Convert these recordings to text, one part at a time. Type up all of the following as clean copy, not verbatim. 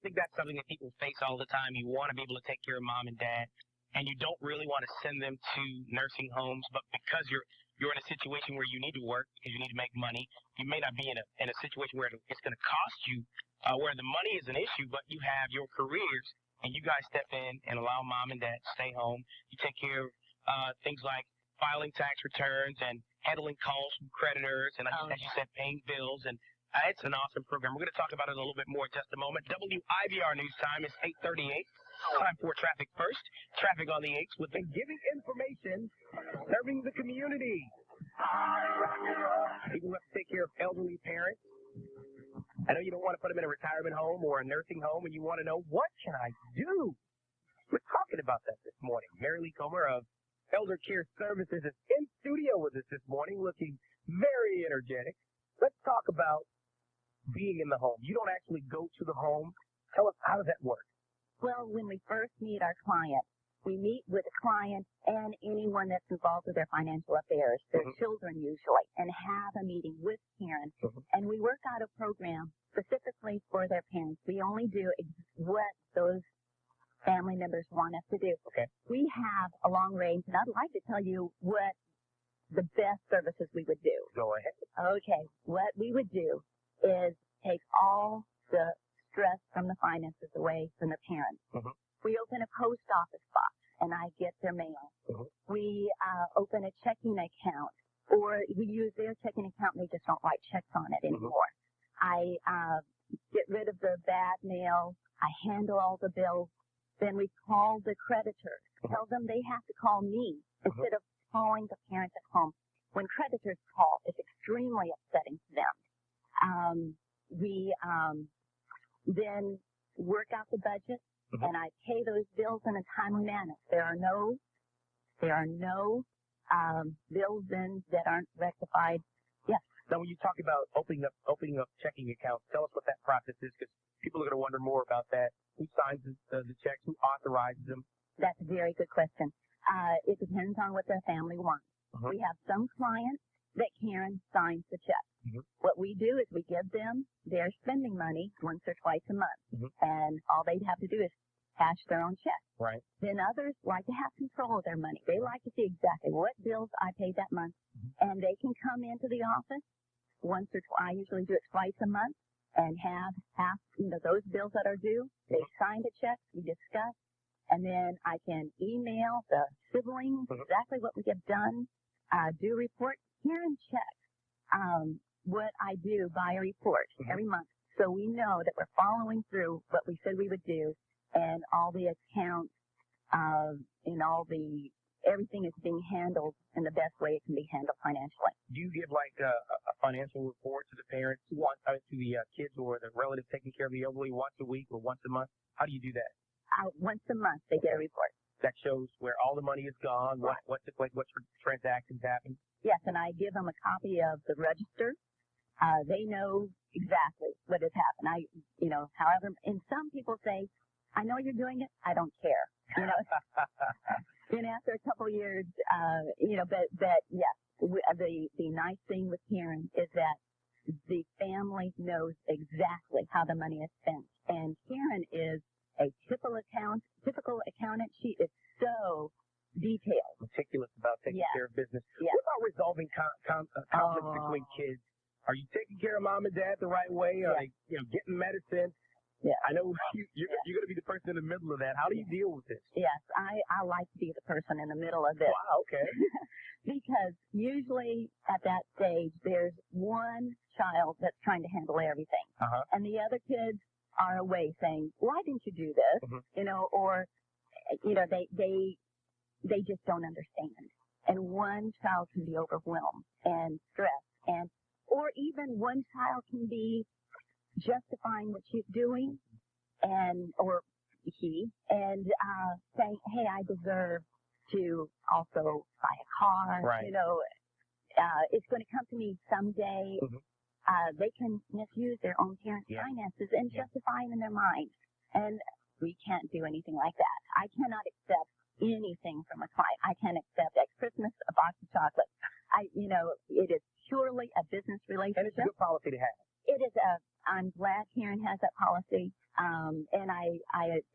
think that's something that people face all the time. You want to be able to take care of mom and dad, and you don't really want to send them to nursing homes, but because you're in a situation where you need to work because you need to make money, you may not be in a situation where it's going to cost you, where the money is an issue, but you have your careers, and you guys step in and allow mom and dad to stay home. You take care of things like filing tax returns and handling calls from creditors, and as you said, paying bills, and it's an awesome program. We're going to talk about it a little bit more in just a moment. WIBR news time is 8:38. Time for Traffic First. Traffic on the 8s with giving information, serving the community. People who have to take care of elderly parents. I know you don't want to put them in a retirement home or a nursing home, and you want to know, what can I do? We're talking about that this morning. Marilly of Elder Care Services is in studio with us this morning, looking very energetic. Let's talk about being in the home. You don't actually go to the home. Tell us, how does that work? Well, when we first meet our client, we meet with the client and anyone that's involved with their financial affairs, their children usually, and have a meeting with parents. And we work out a program specifically for their parents. We only do what those family members want us to do. Okay. We have a long range, and I'd like to tell you what the best services we would do. Go ahead. Okay. What we would do is take all the stress from the finances away from the parents. We open a post office box, and I get their mail. We open a checking account, or we use their checking account, and they just don't write checks on it anymore. I get rid of the bad mail. I handle all the bills. Then we call the creditors, tell them they have to call me instead of calling the parents at home. When creditors call, it's extremely upsetting to them. We then work out the budget, and I pay those bills in a timely manner. There are no bills then that aren't rectified. Yes. Now, when you talk about opening up checking accounts, tell us what that process is, because people are going to wonder more about that. Who signs the checks? Who authorizes them? That's a very good question. It depends on what their family wants. We have some clients that Karen signs the check. What we do is we give them their spending money once or twice a month, and all they'd have to do is cash their own check. Right. Then others like to have control of their money. They like to see exactly what bills I paid that month, and they can come into the office once or twice. I usually do it twice a month, and have half, those bills that are due. They sign the checks, we discuss, and then I can email the siblings exactly what we have done, do report. Karen checks what I do by a report every month, so we know that we're following through what we said we would do, and all the accounts and everything is being handled in the best way it can be handled financially. Do you give like a financial report to the parents, to the kids or the relatives taking care of the elderly once a week or once a month? How do you do that? Once a month they get a report. That shows where all the money is gone, what took place, what transactions happened? Yes, and I give them a copy of the register. They know exactly what has happened. However, and some people say, I know you're doing it, I don't care. Then after a couple of years, but yes, the nice thing with Karen is that the family knows exactly how the money is spent. And Karen is a typical accountant. She is so detailed. Meticulous about taking care of business. Yes. What about resolving conflicts between kids? Are you taking care of mom and dad the right way? Are they, getting medicine? Yeah. I know you're going to be the person in the middle of that. How do you deal with this? Yes, I like to be the person in the middle of this. Wow, okay. Because usually at that stage, there's one child that's trying to handle everything. And the other kids are away saying, why didn't you do this? Or they just don't understand. And one child can be overwhelmed and stressed, or even one child can be justifying what she's doing, or he, and saying, hey, I deserve to also buy a car. Right. It's going to come to me someday. They can misuse their own parents' finances and justify them in their mind. And we can't do anything like that. I cannot accept anything from a client. I can't accept at Christmas a box of chocolate. It is purely a business relationship. And it's a good policy to have. It is I'm glad Karen has that policy. And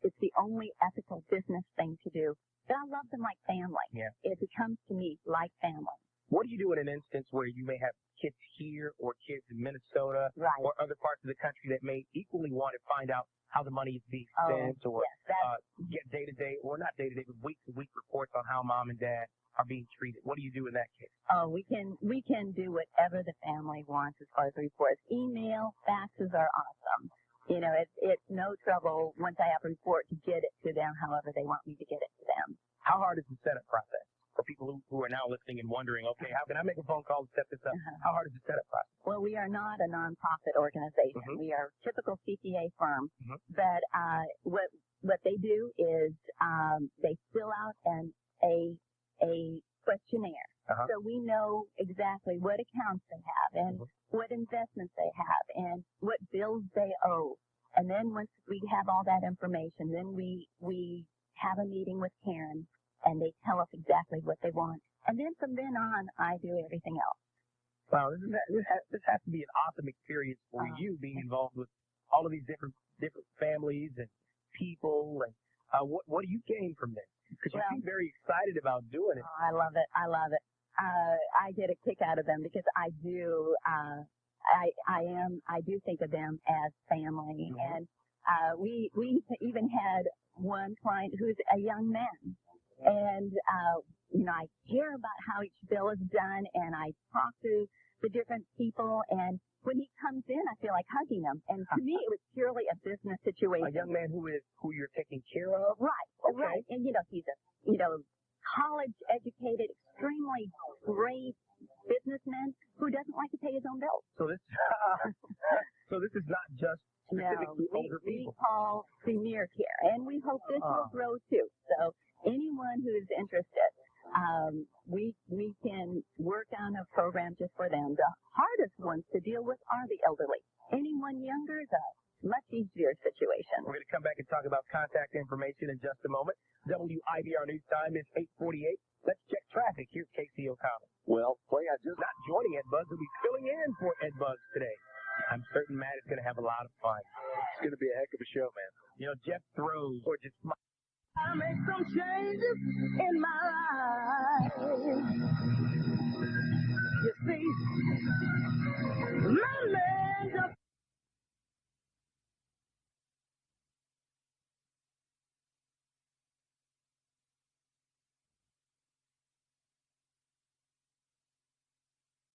it's the only ethical business thing to do. But I love them like family. Yeah. It becomes to me like family. What do you do in an instance where you may have kids here or kids in Minnesota Right. or other parts of the country that may equally want to find out how the money is being spent or get day-to-day, or not day-to-day, but week-to-week reports on how mom and dad are being treated? What do you do in that case? Oh, we can do whatever the family wants as far as reports. Email, faxes are awesome. You know, it's no trouble once I have a report to get it to them however they want me to get it to them. How hard is the setup process? For people who are now listening and wondering, okay, how can I make a phone call to set this up? How hard is the setup process? Well, we are not a nonprofit organization. We are a typical CPA firm. But what they do is they fill out a questionnaire. So we know exactly what accounts they have and what investments they have and what bills they owe. And then once we have all that information, then we have a meeting with Karen, and they tell us exactly what they want. And then from then on, I do everything else. Wow, this has to be an awesome experience for you, being involved with all of these different families and people. And what do you gain from this? Because you seem very excited about doing it. I love it. I love it. I get a kick out of them because I do. I do think of them as family, and we even had one client who's a young man. And, you know, I hear about how each bill is done, and I talk to the different people, and when he comes in, I feel like hugging him. And to me, it was purely a business situation. A young man who you're taking care of? Right, okay. Right. And, you know, he's a, college-educated, extremely great businessman who doesn't like to pay his own bills. So this is not just specific to older people. We call senior care, and we hope this will grow too. So anyone who's interested, we can work on a program just for them. The hardest ones to deal with are the elderly. Anyone younger is a much easier situation. We're going to come back and talk about contact information in just a moment. WIBR News Time is 8:48. Let's check traffic. Here's Casey O'Connell. Well, Clay, I just not joining Ed Buzz. He'll be filling in for Ed Buzz today. I'm certain Matt is going to have a lot of fun. It's going to be a heck of a show, man. You know, Jeff throws or just I make some changes in my life. You see,